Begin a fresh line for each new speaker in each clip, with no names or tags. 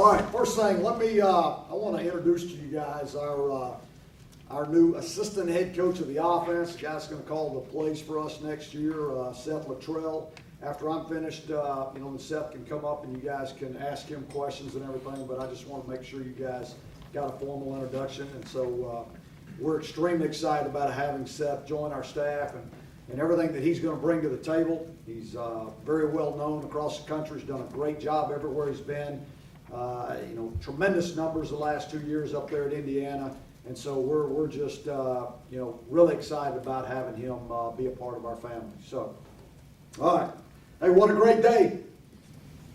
All right, first thing, I want to introduce to you guys our new assistant head coach of the offense. The guy's going to call the plays for us next year, Seth Littrell. After I'm finished, then Seth can come up and you guys can ask him questions and everything, but I just want to make sure you guys got a formal introduction. And so we're extremely excited about having Seth join our staff and everything that he's going to bring to the table. He's very well known across the country. He's done a great job everywhere he's been. Tremendous numbers the last 2 years up there at Indiana. And so we're just, really excited about having him be a part of our family. So, all right. Hey, what a great day.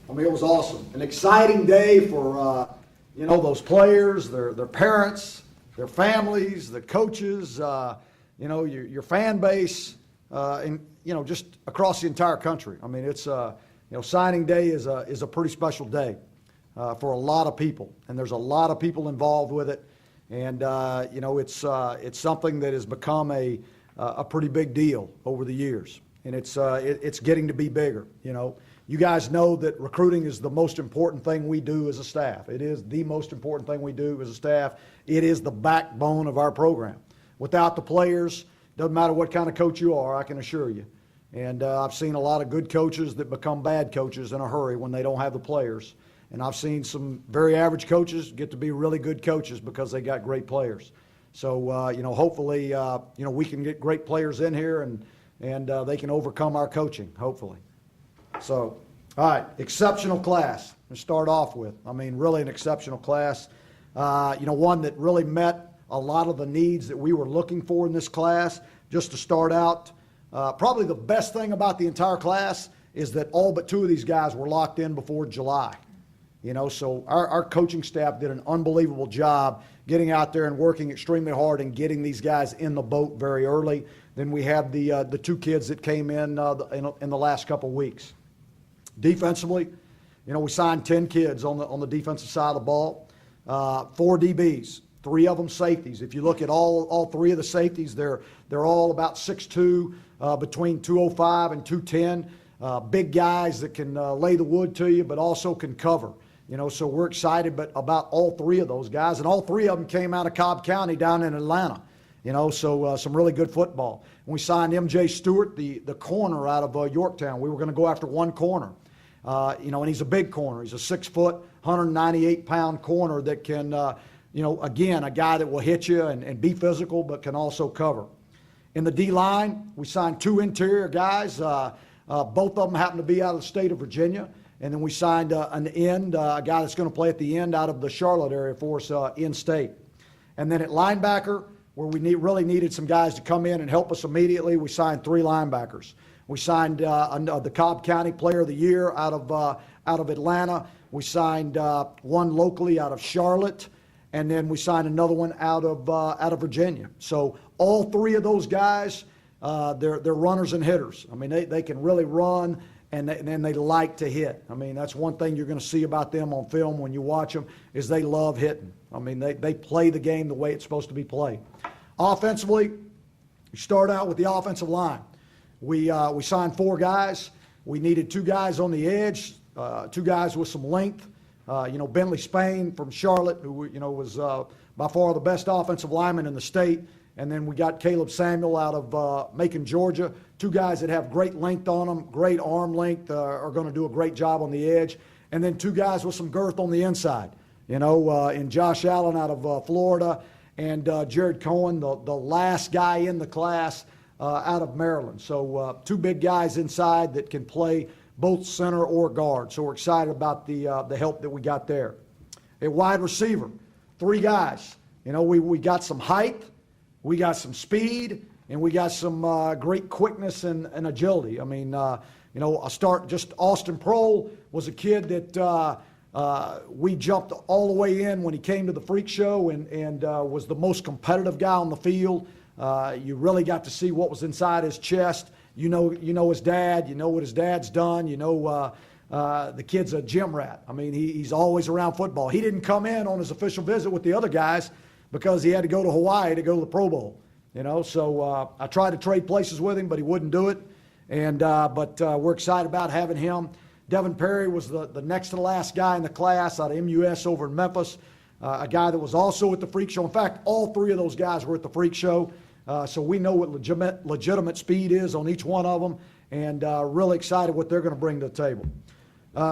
I mean, it was awesome. An exciting day for, those players, their parents, their families, the coaches, your fan base, and, just across the entire country. I mean, it's, signing day is a pretty special day for a lot of people. And there's a lot of people involved with it. And, it's something that has become a pretty big deal over the years. And it's getting to be bigger. You guys know that recruiting is the most important thing we do as a staff. It is the most important thing we do as a staff. It is the backbone of our program. Without the players, doesn't matter what kind of coach you are, I can assure you. And I've seen a lot of good coaches that become bad coaches in a hurry when they don't have the players. And I've seen some very average coaches get to be really good coaches because they got great players. So, hopefully, we can get great players in here and they can overcome our coaching, hopefully. So, all right, exceptional class to start off with. I mean, really an exceptional class. One that really met a lot of the needs that we were looking for in this class. Just to start out, probably the best thing about the entire class is that all but two of these guys were locked in before July. So our coaching staff did an unbelievable job getting out there and working extremely hard and getting these guys in the boat very early. Then we have the two kids that came in the last couple weeks. Defensively, we signed 10 kids on the defensive side of the ball, 4 DBs, 3 of them safeties. If you look at all 3 of the safeties, they're all about 6'2", between 205 and 210. Big guys that can lay the wood to you, but also can cover. So we're excited about all 3 of those guys, and all 3 of them came out of Cobb County down in Atlanta. So some really good football. And we signed M.J. Stewart, the corner out of Yorktown. We were going to go after one corner. And he's a big corner. He's a 6-foot, 198-pound corner that can, again, a guy that will hit you and be physical, but can also cover. In the D-line, we signed 2 interior guys. Both of them happen to be out of the state of Virginia. And then we signed an end, a guy that's going to play at the end out of the Charlotte area for us in-state. And then at linebacker, where we really needed some guys to come in and help us immediately, we signed 3 linebackers. We signed the Cobb County Player of the Year out of Atlanta. We signed one locally out of Charlotte, and then we signed another one out of Virginia. So all 3 of those guys, they're runners and hitters. I mean, they can really run, and they like to hit. I mean, that's one thing you're going to see about them on film when you watch them is they love hitting. I mean, they play the game the way it's supposed to be played. Offensively, you start out with the offensive line. We signed 4 guys. We needed 2 guys on the edge, 2 guys with some length. Bentley Spain from Charlotte, who was by far the best offensive lineman in the state. And then we got Caleb Samuel out of Macon, Georgia. 2 guys that have great length on them, great arm length, are going to do a great job on the edge. And then 2 guys with some girth on the inside, in Josh Allen out of Florida and Jared Cohen, the last guy in the class out of Maryland. So 2 big guys inside that can play both center or guard. So we're excited about the help that we got there. At wide receiver, 3 guys. We got some height. We got some speed, and we got some great quickness and agility. I mean, I'll start just Austin Prohl was a kid that we jumped all the way in when he came to the Freak Show and was the most competitive guy on the field. You really got to see what was inside his chest. You know his dad. You know what his dad's done. The kid's a gym rat. I mean, he's always around football. He didn't come in on his official visit with the other guys because he had to go to Hawaii to go to the Pro Bowl. So I tried to trade places with him, but he wouldn't do it. But we're excited about having him. Devin Perry was the next to the last guy in the class out of MUS over in Memphis, a guy that was also at the Freak Show. In fact, all three of those guys were at the Freak Show, so we know what legitimate speed is on each one of them, and really excited what they're going to bring to the table.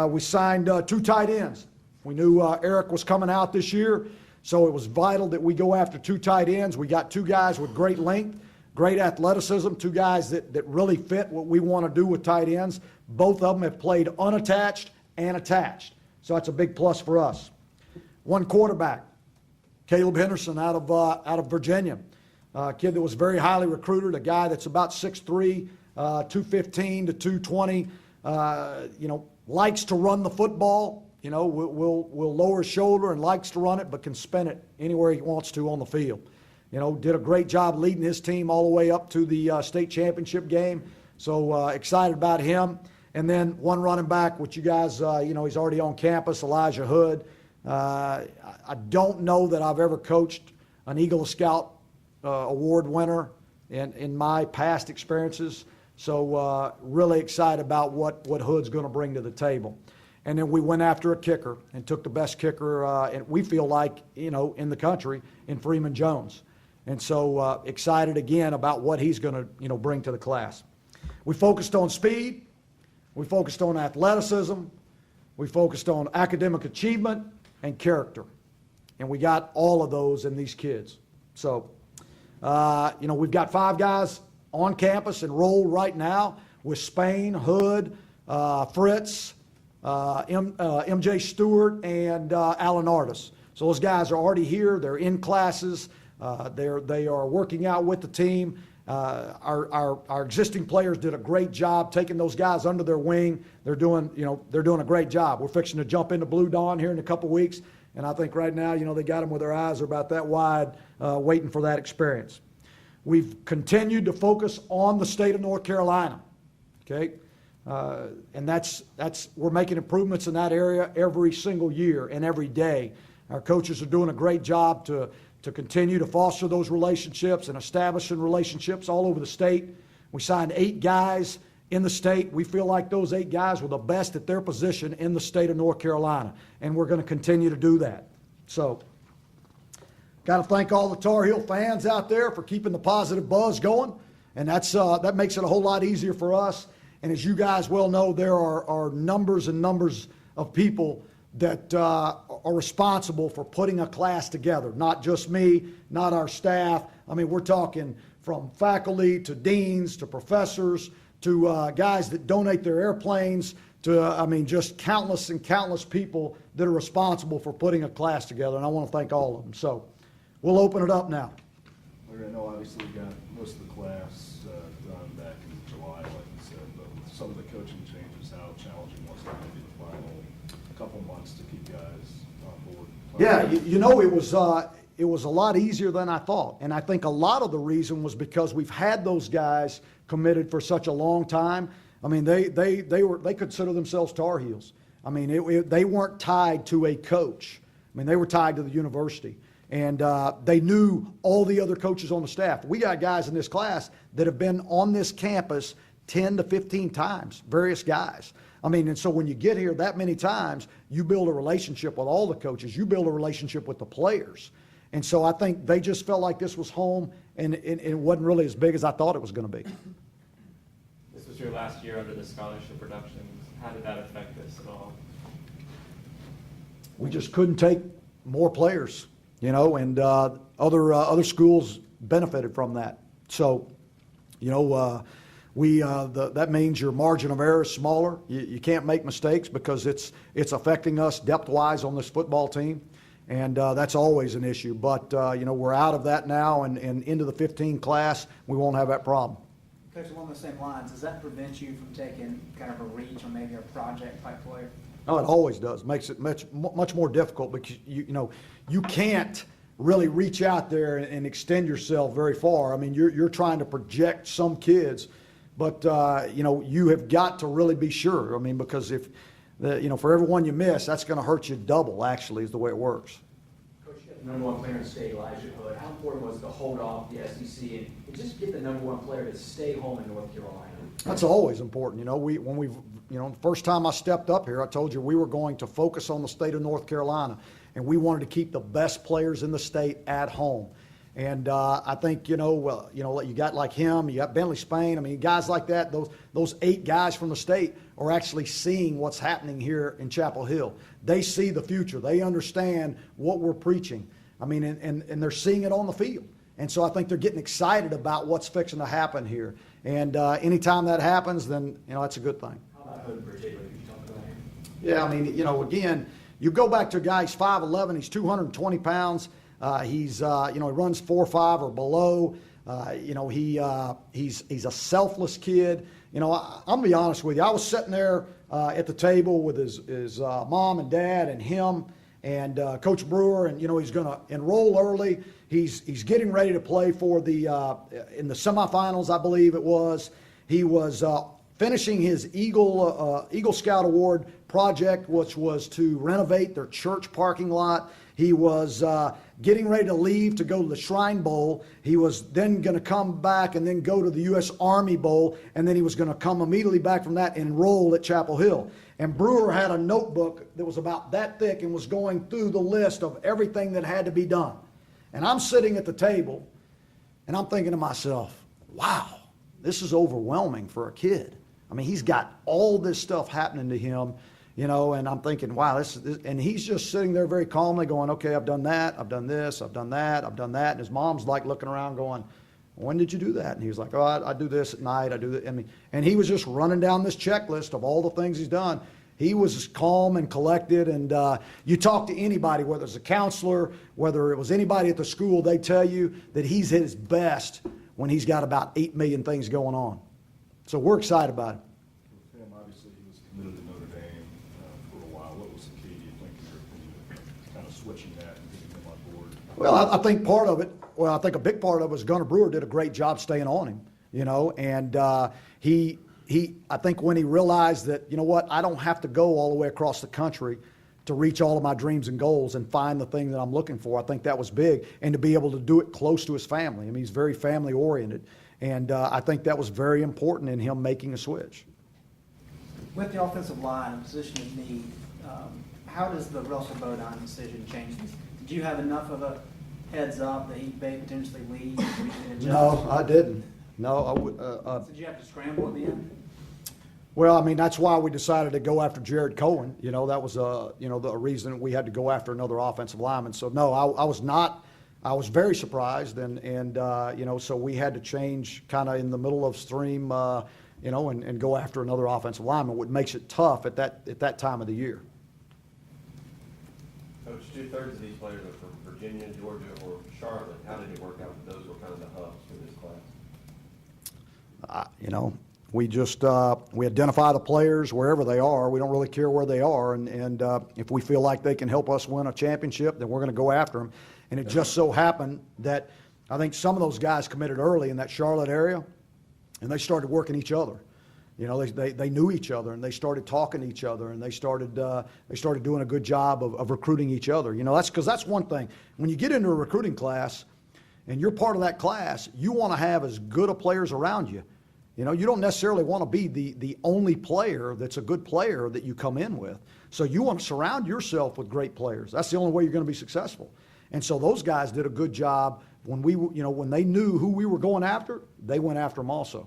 We signed 2 tight ends. We knew Eric was coming out this year, so it was vital that we go after 2 tight ends. We got 2 guys with great length, great athleticism, 2 guys that really fit what we want to do with tight ends. Both of them have played unattached and attached, so that's a big plus for us. 1 quarterback, Caleb Henderson out of Virginia, a kid that was very highly recruited, a guy that's about 6'3", 215 to 220, likes to run the football. Will lower his shoulder and likes to run it, but can spin it anywhere he wants to on the field. Did a great job leading his team all the way up to the state championship game. So excited about him. And then 1 running back, which you guys, he's already on campus, Elijah Hood. I don't know that I've ever coached an Eagle Scout award winner in my past experiences. So really excited about what Hood's going to bring to the table. And then we went after a kicker and took the best kicker, and we feel like, in the country, in Freeman Jones. And so excited again about what he's going to, bring to the class. We focused on speed. We focused on athleticism. We focused on academic achievement and character. And we got all of those in these kids. So, we've got 5 guys on campus enrolled right now with Spain, Hood, Fritz, MJ Stewart, and Alan Artis. So those guys are already here. They're in classes. They are working out with the team. Our existing players did a great job taking those guys under their wing. They're doing a great job. We're fixing to jump into Blue Dawn here in a couple weeks, and I think right now, they got them with their eyes are about that wide, waiting for that experience. We've continued to focus on the state of North Carolina. Okay. And we're making improvements in that area every single year and every day. Our coaches are doing a great job to continue to foster those relationships and establishing relationships all over the state. We signed 8 guys in the state. We feel like those 8 guys were the best at their position in the state of North Carolina, and we're going to continue to do that. So, got to thank all the Tar Heel fans out there for keeping the positive buzz going, and that makes it a whole lot easier for us. And as you guys well know, there are numbers and numbers of people that are responsible for putting a class together. Not just me, not our staff. I mean, we're talking from faculty to deans to professors to guys that donate their airplanes to, just countless and countless people that are responsible for putting a class together. And I want to thank all of them. So we'll open it up now.
I know obviously we got most of the class done back in July, like you said, but with some of the coaching changes, how challenging was it maybe the final couple months to keep guys on board?
Yeah, it was a lot easier than I thought, and I think a lot of the reason was because we've had those guys committed for such a long time. I mean, they consider themselves Tar Heels. I mean, they weren't tied to a coach. I mean, they were tied to the university. And they knew all the other coaches on the staff. We got guys in this class that have been on this campus 10 to 15 times, various guys. I mean, and so when you get here that many times, you build a relationship with all the coaches. You build a relationship with the players. And so I think they just felt like this was home, and it wasn't really as big as I thought it was going to be.
This was your last year under the scholarship reductions. How did that affect this at all?
We just couldn't take more players. And other schools benefited from that. So, that means your margin of error is smaller. You can't make mistakes because it's affecting us depth-wise on this football team, and that's always an issue. But, we're out of that now and into the 15 class. We won't have that problem.
Coach, along the same lines, does that prevent you from taking kind of a reach or maybe a project-type player?
Oh, it always does. Makes it much more difficult because you can't really reach out there and extend yourself very far. I mean, you're trying to project some kids, but you have got to really be sure. I mean, because for every one you miss, that's going to hurt you double. Actually, is the way it works.
Coach, you had the number one player in the state, Elijah Hood. How important was to hold off the SEC and just get the number one player to stay home in North Carolina?
That's always important. The first time I stepped up here, I told you we were going to focus on the state of North Carolina, and we wanted to keep the best players in the state at home. And I think, you got like him, you got Bentley Spain. I mean, guys like that, those 8 guys from the state are actually seeing what's happening here in Chapel Hill. They see the future. They understand what we're preaching. I mean, and they're seeing it on the field. And so I think they're getting excited about what's fixing to happen here. And anytime that happens, then, that's a good thing.
How about Hood in particular? Could you talk about him?
Yeah, I mean, again, you go back to a guy, he's 5'11", he's 220 pounds. He runs 4.5 or below. He's a selfless kid. I'm gonna be honest with you. I was sitting there at the table with his mom and dad and him and Coach Brewer, and he's gonna enroll early. He's getting ready to play for the in the semifinals, I believe it was. He was finishing his Eagle Scout Award project, which was to renovate their church parking lot. He was getting ready to leave to go to the Shrine Bowl. He was then going to come back and then go to the U.S. Army Bowl, and then he was going to come immediately back from that and enroll at Chapel Hill. And Brewer had a notebook that was about that thick and was going through the list of everything that had to be done. And I'm sitting at the table, and I'm thinking to myself, wow, this is overwhelming for a kid. I mean, he's got all this stuff happening to him. And I'm thinking, wow, this, and he's just sitting there very calmly going, okay, I've done that, I've done this, I've done that, I've done that. And his mom's like looking around going, when did you do that? And he was like, oh, I do this at night, I do that. I mean, and he was just running down this checklist of all the things he's done. He was calm and collected, and you talk to anybody, whether it's a counselor, whether it was anybody at the school, they tell you that he's at his best when he's got about 8 million things going on. So we're excited about it.
For him, obviously, he was committed to Notre Dame for a while. What was the key, do you think, in your opinion, of kind of switching that and getting him on board?
Well, I think part of it, I think a big part of it was Gunnar Brewer did a great job staying on him, and I think when he realized that, I don't have to go all the way across the country to reach all of my dreams and goals and find the thing that I'm looking for. I think that was big, and to be able to do it close to his family. I mean, he's very family oriented, and I think that was very important in him making a switch.
With the offensive line, a position of need, how does the Russell Bodine decision change this? Did you have enough of a heads up that he may potentially leave?
No, I didn't. No, I would.
Did you have to scramble at the end?
Well, I mean, that's why we decided to go after Jared Cohen. That was the reason we had to go after another offensive lineman. So no, I was not. I was very surprised, and so we had to change kind of in the middle of stream, and go after another offensive lineman, which makes it tough at that time of the year.
Coach, 2/3 of these players are from Virginia, Georgia, or Charlotte. How did it work out? Those were kind of the hubs for this class.
We just we identify the players wherever they are. We don't really care where they are, and if we feel like they can help us win a championship, then we're going to go after them. And it just so happened that I think some of those guys committed early in that Charlotte area, and they started working each other. They knew each other, and they started talking to each other, and they started doing a good job of recruiting each other. That's one thing. When you get into a recruiting class, and you're part of that class, you want to have as good of players around you. You don't necessarily want to be the only player that's a good player that you come in with. So you want to surround yourself with great players. That's the only way you're going to be successful. And so those guys did a good job. When they knew who we were going after, they went after them also.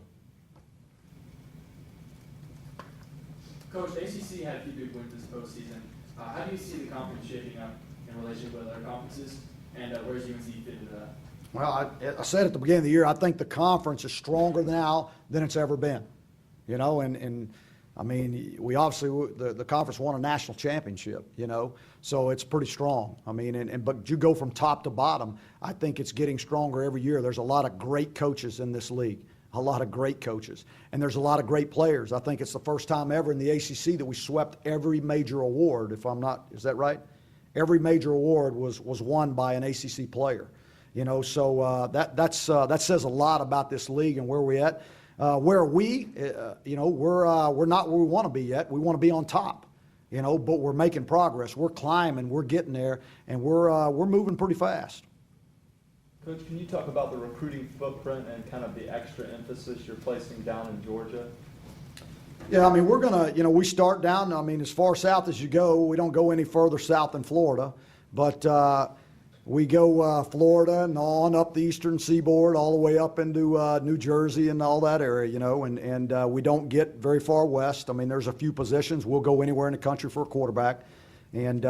Coach, the ACC had a few big wins this postseason. How do you see the conference shaping up in relation with other conferences, and where's UNC fit into that?
Well, I said at the beginning of the year, I think the conference is stronger now than it's ever been. And I mean, we obviously, the conference won a national championship, so it's pretty strong. I mean, but you go from top to bottom, I think it's getting stronger every year. There's a lot of great coaches in this league, a lot of great coaches, and there's a lot of great players. I think it's the first time ever in the ACC that we swept every major award, is that right? Every major award was won by an ACC player. So that says a lot about this league and where we're at. Where are we? We're not where we want to be yet. We want to be on top. but we're making progress. We're climbing, we're getting there, and we're moving pretty fast.
Coach, can you talk about the recruiting footprint and kind of the extra emphasis you're placing down in Georgia?
Yeah, I mean, we're going to, we start down, I mean, as far south as you go. We don't go any further south than Florida, but we go Florida and on up the eastern seaboard, all the way up into New Jersey and all that area, and we don't get very far west. I mean, there's a few positions. We'll go anywhere in the country for a quarterback, and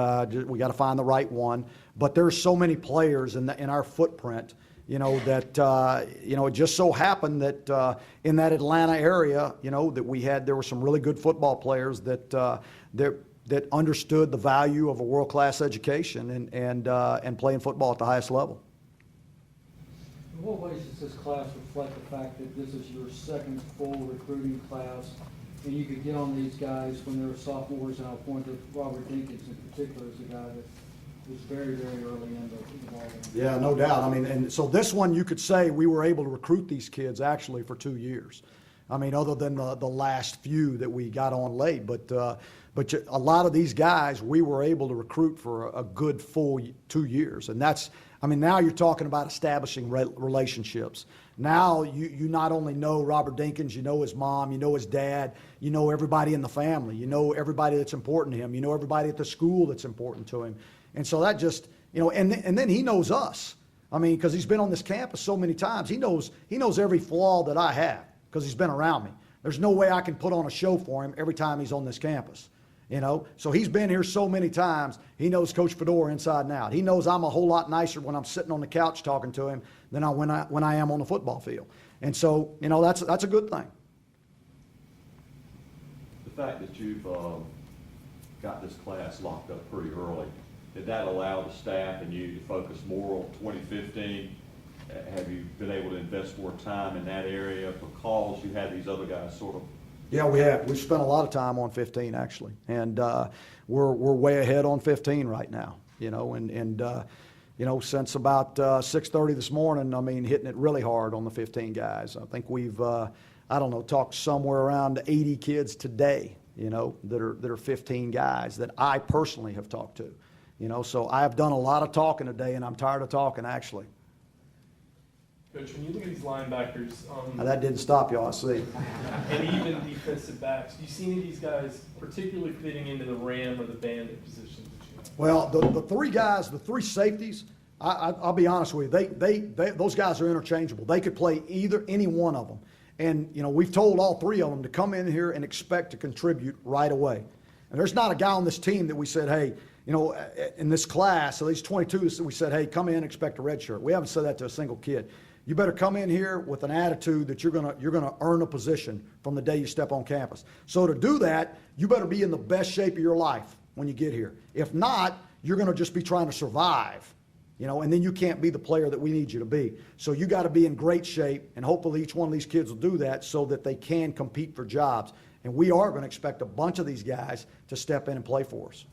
we got to find the right one. But there's so many players in our footprint, that, it just so happened that in that Atlanta area, that there were some really good football players that understood the value of a world-class education and playing football at the highest level.
In what ways does this class reflect the fact that this is your second full recruiting class, and you could get on these guys when they were sophomores, and I'll point to Robert Dinkins in particular as a guy that was very, very early in the ball game.
Yeah, no doubt. I mean, and so this one, you could say we were able to recruit these kids actually for 2 years. I mean, other than the last few that we got on late, but a lot of these guys we were able to recruit for a good full 2 years, and that's. I mean, now you're talking about establishing relationships. Now you not only know Robert Dinkins, you know his mom, you know his dad, you know everybody in the family, you know everybody that's important to him, you know everybody at the school that's important to him, and so that just and then he knows us. I mean, because he's been on this campus so many times, he knows every flaw that I have because he's been around me. There's no way I can put on a show for him every time he's on this campus. So he's been here so many times. He knows Coach Fedora inside and out. He knows I'm a whole lot nicer when I'm sitting on the couch talking to him than when I am on the football field. And so, that's a good thing.
The fact that you've got this class locked up pretty early, did that allow the staff and you to focus more on 2015? Have you been able to invest more time in that area because you had these other guys sort of?
Yeah, we have. We've spent a lot of time on 15 actually, and we're way ahead on 15 right now. Since about 6:30 this morning, I mean, hitting it really hard on the 15 guys. I think we've talked somewhere around 80 kids today. That are 15 guys that I personally have talked to. So I have done a lot of talking today, and I'm tired of talking actually.
Coach, when you look at these linebackers,
Now, that didn't stop y'all, I see.
and even defensive backs, do you see any of these guys particularly fitting into the Ram or the Bandit positions that you have?
Well, the three guys, the three safeties, I'll be honest with you, they those guys are interchangeable. They could play any one of them. And, we've told all three of them to come in here and expect to contribute right away. And there's not a guy on this team that we said, hey, in this class, so these 22, we said, hey, come in, expect a red shirt. We haven't said that to a single kid. You better come in here with an attitude that you're gonna earn a position from the day you step on campus. So to do that, you better be in the best shape of your life when you get here. If not, you're gonna just be trying to survive, and then you can't be the player that we need you to be. So you got to be in great shape, and hopefully each one of these kids will do that so that they can compete for jobs. And we are going to expect a bunch of these guys to step in and play for us.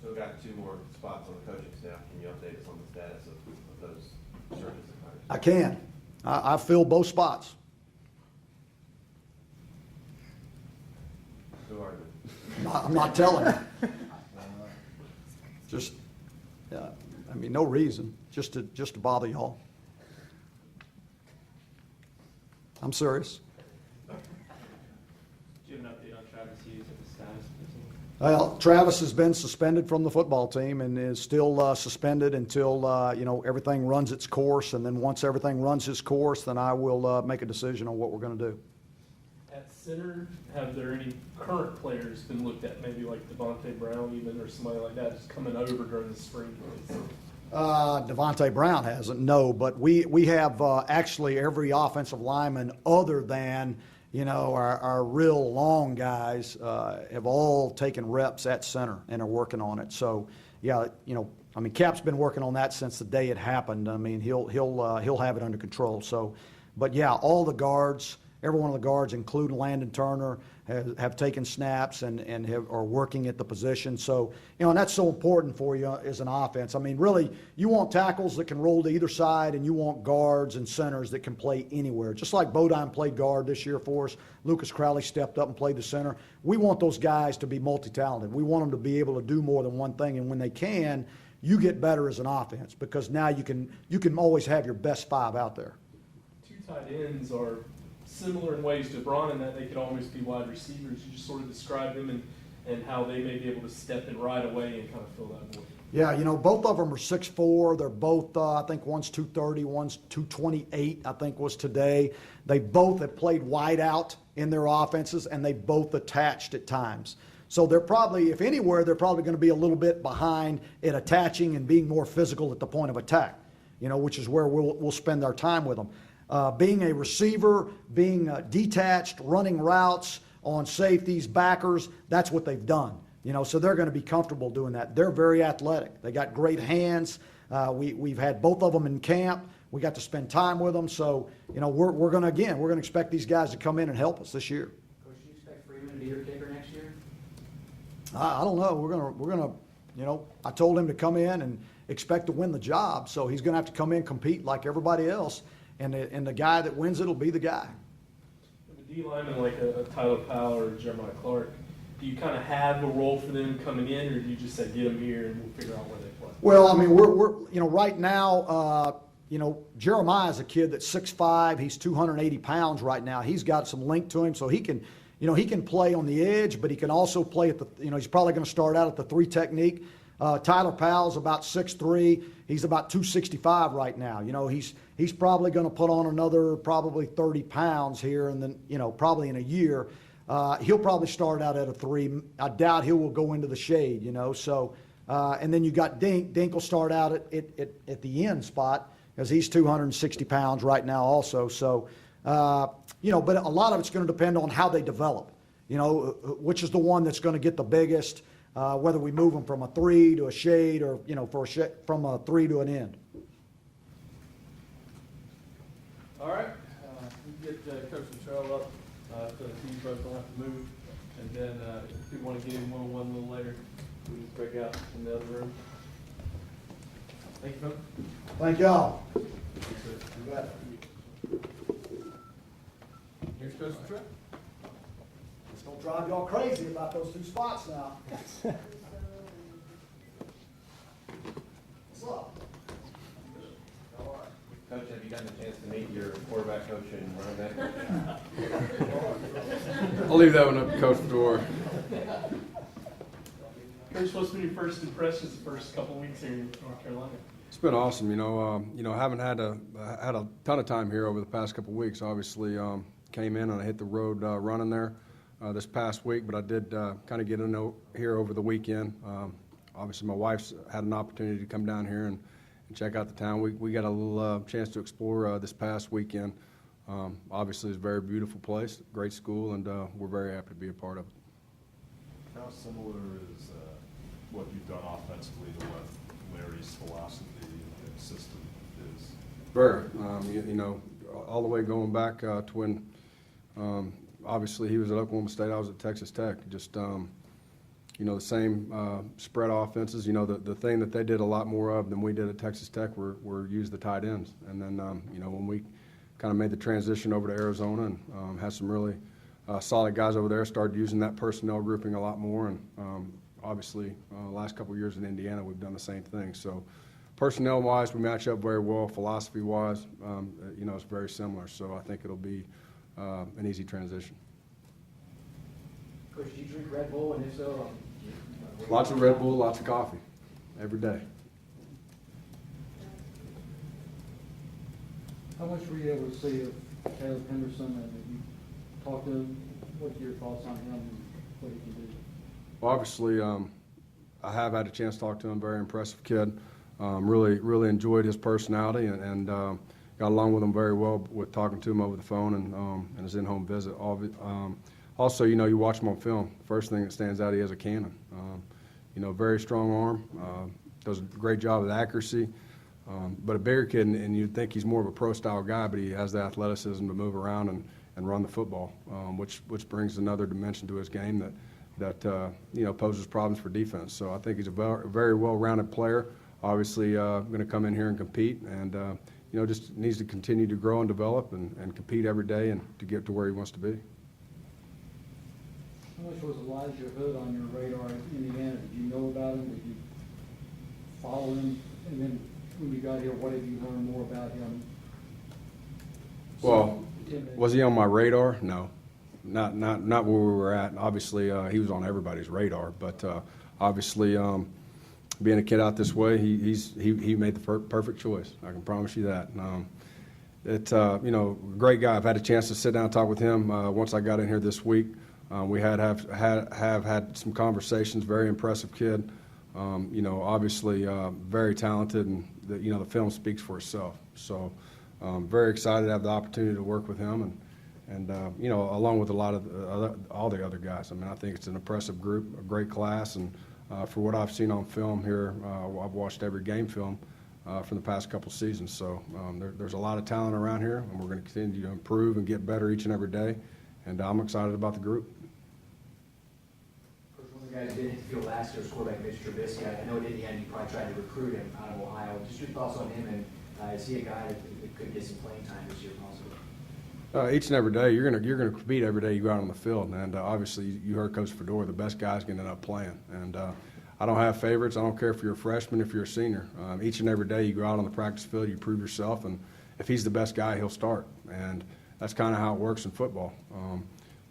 So we've got 2 more spots on the coaching staff. Can you update us on the status of those searches?
I can. I filled both spots.
Who are they?
I'm not telling you. No reason, just to bother y'all. I'm serious.
Do you have an update on Travis Hughes at the status of the team?
Well, Travis has been suspended from the football team and is still suspended until everything runs its course. And then once everything runs its course, then I will make a decision on what we're going to do.
At center, have there any current players been looked at, maybe like Devontae Brown even, or somebody like that, just coming over during the spring?
Devontae Brown hasn't, no, but we have actually every offensive lineman other than our real long guys have all taken reps at center and are working on it. So yeah, Cap's been working on that since the day it happened. I mean, he'll have it under control. So, but yeah, all the guards, every one of the guards, including Landon Turner, have taken snaps and are working at the position. So, and that's so important for you as an offense. I mean, really, you want tackles that can roll to either side, and you want guards and centers that can play anywhere. Just like Bodine played guard this year for us, Lucas Crowley stepped up and played the center. We want those guys to be multi-talented. We want them to be able to do more than one thing, and when they can, you get better as an offense because now you can always have your best 5 out there.
Two tight ends are similar in ways to Braun in that they could almost be wide receivers. You just sort of describe them and how they may be able to step in right away and kind of fill that void.
Yeah, both of them are 6'4". They're both, I think one's 230, one's 228, I think was today. They both have played wide out in their offenses, and they both attached at times. So they're probably, if anywhere, they're probably going to be a little bit behind at attaching and being more physical at the point of attack, which is where we'll spend our time with them. Being a receiver, being detached, running routes on safeties, backers, that's what they've done. So they're going to be comfortable doing that. They're very athletic. They got great hands. We've had both of them in camp. We got to spend time with them. So, we're going to expect these guys to come in and help us this year.
Coach, do you expect Freeman to be your kicker next year?
I don't know. We're gonna, I told him to come in and expect to win the job. So he's going to have to come in, compete like everybody else. And the guy that wins it will be the guy.
The D lineman like a Tyler Powell or Jeremiah Clark, do you kind of have a role for them coming in, or do you just say get them here and we'll figure out where they play?
Well, I mean, we're right now, Jeremiah's a kid that's 6'5". He's 280 pounds right now. He's got some length to him, so he can, he can play on the edge, but he can also play at the, he's probably going to start out at the 3 technique. Tyler Powell's about 6'3". He's about 265 right now. He's probably going to put on another probably 30 pounds here, and then probably in a year, he'll probably start out at a 3. I doubt he will go into the shade. So and then you got Dink. Dink will start out at the end spot because he's 260 pounds right now also. So but a lot of it's going to depend on how they develop. Which is the one that's going to get the biggest. Whether we move them from a 3 to a shade or, from a 3 to an end.
All right, we get Coach Littrell up so the teams both don't have to move. And then if we want to get him one-on-one a little later, we just break out in the other room. Thank you, Coach.
Thank y'all.
You bet. Here's Coach Littrell.
It's going to drive y'all crazy about those 2 spots now. What's up?
Coach, have you gotten a chance to meet your quarterback coach and running back coach?
I'll leave that one up to Coach Fedora.
Coach, what's been your first impressions the first couple weeks here in North Carolina?
It's been awesome. Haven't had a ton of time here over the past couple weeks. Obviously, came in and I hit the road running there this past week, but I did kind of get to know here over the weekend. Obviously, my wife's had an opportunity to come down here and check out the town. We got a little chance to explore this past weekend. Obviously, it's a very beautiful place, great school, and we're very happy to be a part of it.
How similar is what you've done offensively to what Larry's philosophy and system is?
Very. All the way going back to when, obviously, he was at Oklahoma State, I was at Texas Tech. Just, the same spread offenses. The thing that they did a lot more of than we did at Texas Tech were use the tight ends. And then, when we kind of made the transition over to Arizona and had some really solid guys over there, started using that personnel grouping a lot more. And obviously, last couple of years in Indiana, we've done the same thing. So personnel-wise, we match up very well. Philosophy-wise, it's very similar. So I think it'll be an easy transition.
Coach, do you drink Red Bull, and if so,
Lots of Red Bull, lots of coffee, every day.
How much were you able to see of Caleb Henderson, and have you talked to him? What's your thoughts on him and what he can do?
Well, obviously, I have had a chance to talk to him. Very impressive kid. Really enjoyed his personality and got along with him very well with talking to him over the phone and his in-home visit. Also, you watch him on film. First thing that stands out, he has a cannon. Very strong arm. Does a great job with accuracy. But a bigger kid, and you'd think he's more of a pro-style guy, but he has the athleticism to move around and run the football, which brings another dimension to his game that poses problems for defense. So I think he's a very well-rounded player. Obviously, going to come in here and compete, and just needs to continue to grow and develop and compete every day and to get to where he wants to be.
How much was Elijah Hood on your radar in Indiana? Did you know about him? Did you follow him? And then when you got here, what have you learned more about him?
Well, was he on my radar? No, not where we were at. Obviously, he was on everybody's radar, but obviously, being a kid out this way, he made the perfect choice. I can promise you that. Great guy. I've had a chance to sit down and talk with him once I got in here this week. We have had some conversations. Very impressive kid. Obviously very talented, and the film speaks for itself. So very excited to have the opportunity to work with him, and along with a lot of all the other guys. I mean, I think it's an impressive group, a great class, and for what I've seen on film here, I've watched every game film from the past couple seasons. So there's a lot of talent around here, and we're going to continue to improve and get better each and every day. And I'm excited about the group.
Coach, one of the guys did hit the field last year was quarterback Mitch Trubisky. I know at Indiana you probably tried to recruit him out of Ohio. Just your thoughts on him, and is he a guy that could get some playing time this year possibly?
Each and every day, you're gonna compete every day you go out on the field, and obviously you heard Coach Fedora, the best guy's gonna end up playing. And I don't have favorites. I don't care if you're a freshman, if you're a senior. Each and every day you go out on the practice field, you prove yourself, and if he's the best guy, he'll start. And that's kind of how it works in football.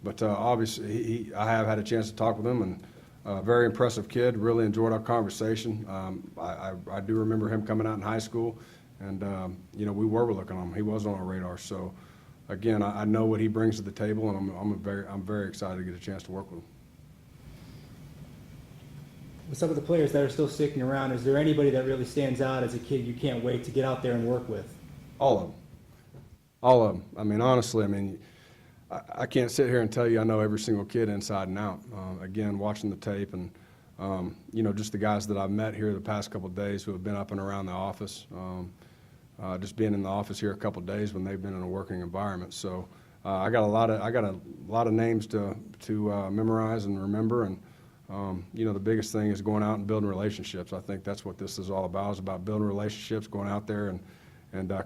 But obviously, I have had a chance to talk with him, and very impressive kid. Really enjoyed our conversation. I do remember him coming out in high school, and we were looking on him. He was on our radar. So again, I know what he brings to the table, and I'm very excited to get a chance to work with him.
With some of the players that are still sticking around, is there anybody that really stands out as a kid you can't wait to get out there and work with?
All of them. All of them. I mean, honestly, I can't sit here and tell you I know every single kid inside and out. Again, watching the tape and, just the guys that I've met here the past couple of days who have been up and around the office, just being in the office here a couple of days when they've been in a working environment. So I got a lot of names to memorize and remember. And, the biggest thing is going out and building relationships. I think that's what this is all about. It's about building relationships, going out there and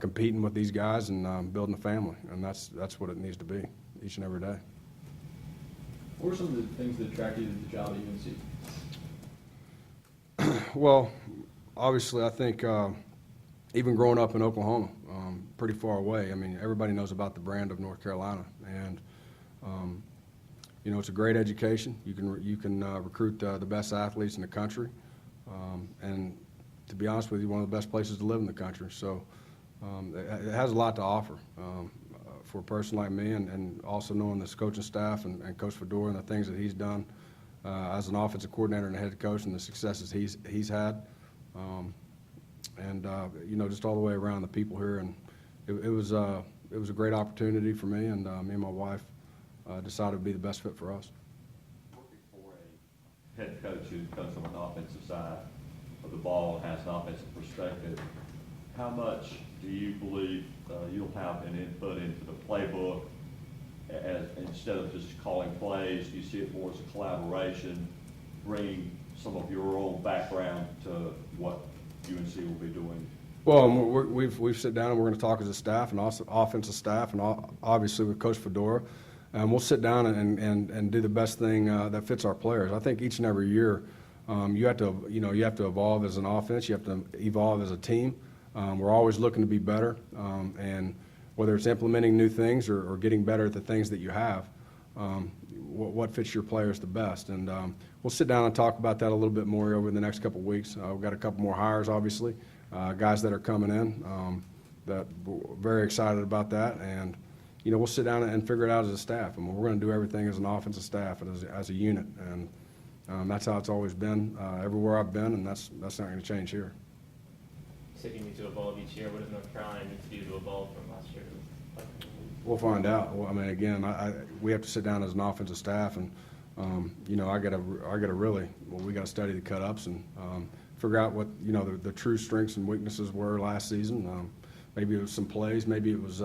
competing with these guys and building a family, and that's what it needs to be each and every day.
What were some of the things that attracted you to the job at UNC?
Well, obviously, I think even growing up in Oklahoma, pretty far away, everybody knows about the brand of North Carolina, and it's a great education. You can recruit the best athletes in the country, and to be honest with you, one of the best places to live in the country. So. It has a lot to offer for a person like me, and also knowing this coaching staff and Coach Fedora and the things that he's done as an offensive coordinator and a head coach, and the successes he's had, just all the way around the people here. And it was a great opportunity for me, and me and my wife decided to be the best fit for us.
Working for a head coach who comes from an offensive side of the ball and has an offensive perspective, how much do you believe you'll have an input into the playbook instead of just calling plays? Do you see it more as a collaboration, bringing some of your own background to what UNC will be doing?
Well, we've sit down and we're going to talk as a staff and also offensive staff, and obviously with Coach Fedora, and we'll sit down and do the best thing that fits our players. I think each and every year you have to evolve as an offense. You have to evolve as a team. We're always looking to be better, and whether it's implementing new things or getting better at the things that you have, what fits your players the best. And we'll sit down and talk about that a little bit more over the next couple of weeks. We've got a couple more hires, obviously, guys that are coming in that we're very excited about that. And, we'll sit down and figure it out as a staff. We're going to do everything as an offensive staff and as a unit. And that's how it's always been everywhere I've been, and that's not going to change here.
You said you need to evolve each year. What does North Carolina need to do to evolve from last year?
We'll find out. Well, again, we have to sit down as an offensive staff, and we got to study the cut-ups and figure out what the true strengths and weaknesses were last season. Maybe it was some plays, maybe it was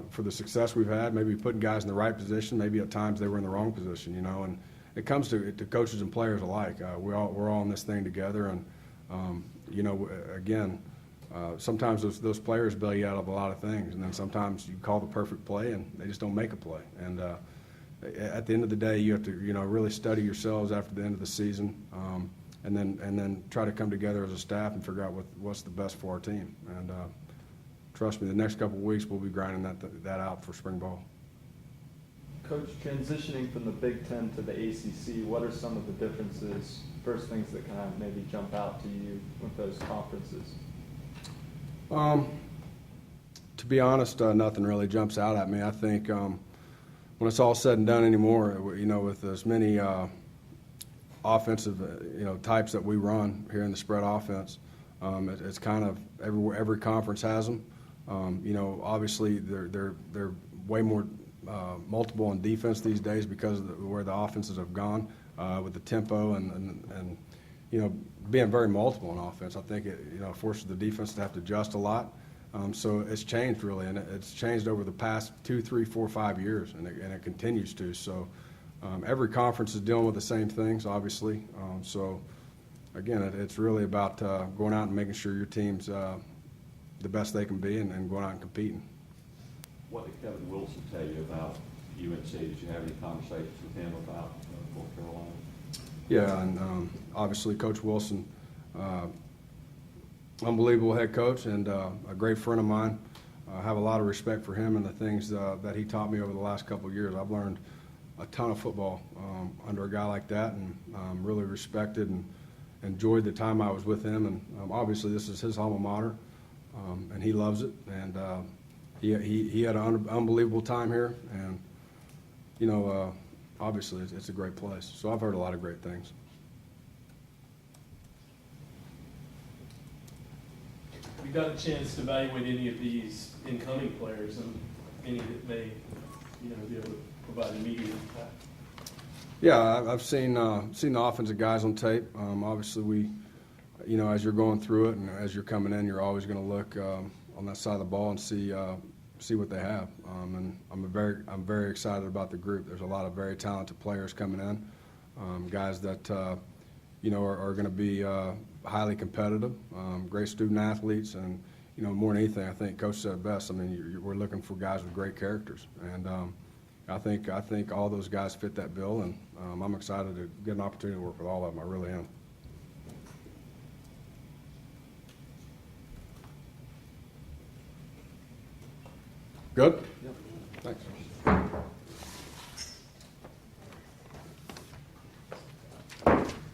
for the success we've had, maybe putting guys in the right position, maybe at times they were in the wrong position, and it comes to coaches and players alike. We're all in this thing together, and, again, sometimes those players bail you out of a lot of things, and then sometimes you call the perfect play and they just don't make a play. And at the end of the day, you have to, really study yourselves after the end of the season, and then try to come together as a staff and figure out what's the best for our team. And trust me, the next couple of weeks we'll be grinding that out for spring ball.
Coach, transitioning from the Big Ten to the ACC, what are some of the differences, first things that kind of maybe jump out to you with those conferences?
To be honest, nothing really jumps out at me. I think when it's all said and done anymore, with as many offensive, types that we run here in the spread offense, it's kind of every conference has them. Obviously they're way more multiple in defense these days because of where the offenses have gone with the tempo and being very multiple in offense. I think it forces the defense to have to adjust a lot. So it's changed really, and it's changed over the past 2, 3, 4, 5 years, and it continues to. So every conference is dealing with the same things, obviously. So again, it's really about going out and making sure your team's the best they can be, and going out and competing.
What did Kevin Wilson tell you about UNC? Did you have any conversations with him about North Carolina?
Yeah, and obviously Coach Wilson, unbelievable head coach and a great friend of mine. I have a lot of respect for him and the things that he taught me over the last couple of years. I've learned a ton of football under a guy like that, and really respected and enjoyed the time I was with him. And obviously this is his alma mater, and he loves it. And he had an unbelievable time here, and obviously it's a great place. So I've heard a lot of great things.
We got a chance to evaluate any of these incoming players and any that may, be able to provide immediate impact.
Yeah, I've seen the offensive guys on tape. Obviously, we, as you're going through it and as you're coming in, you're always going to look on that side of the ball and see what they have. And I'm very excited about the group. There's a lot of very talented players coming in, guys that are going to be highly competitive, great student athletes, and more than anything, I think Coach said it best. I mean, we're looking for guys with great characters, and I think all those guys fit that bill, and I'm excited to get an opportunity to work with all of them. I really am. Good? Yep. Thanks.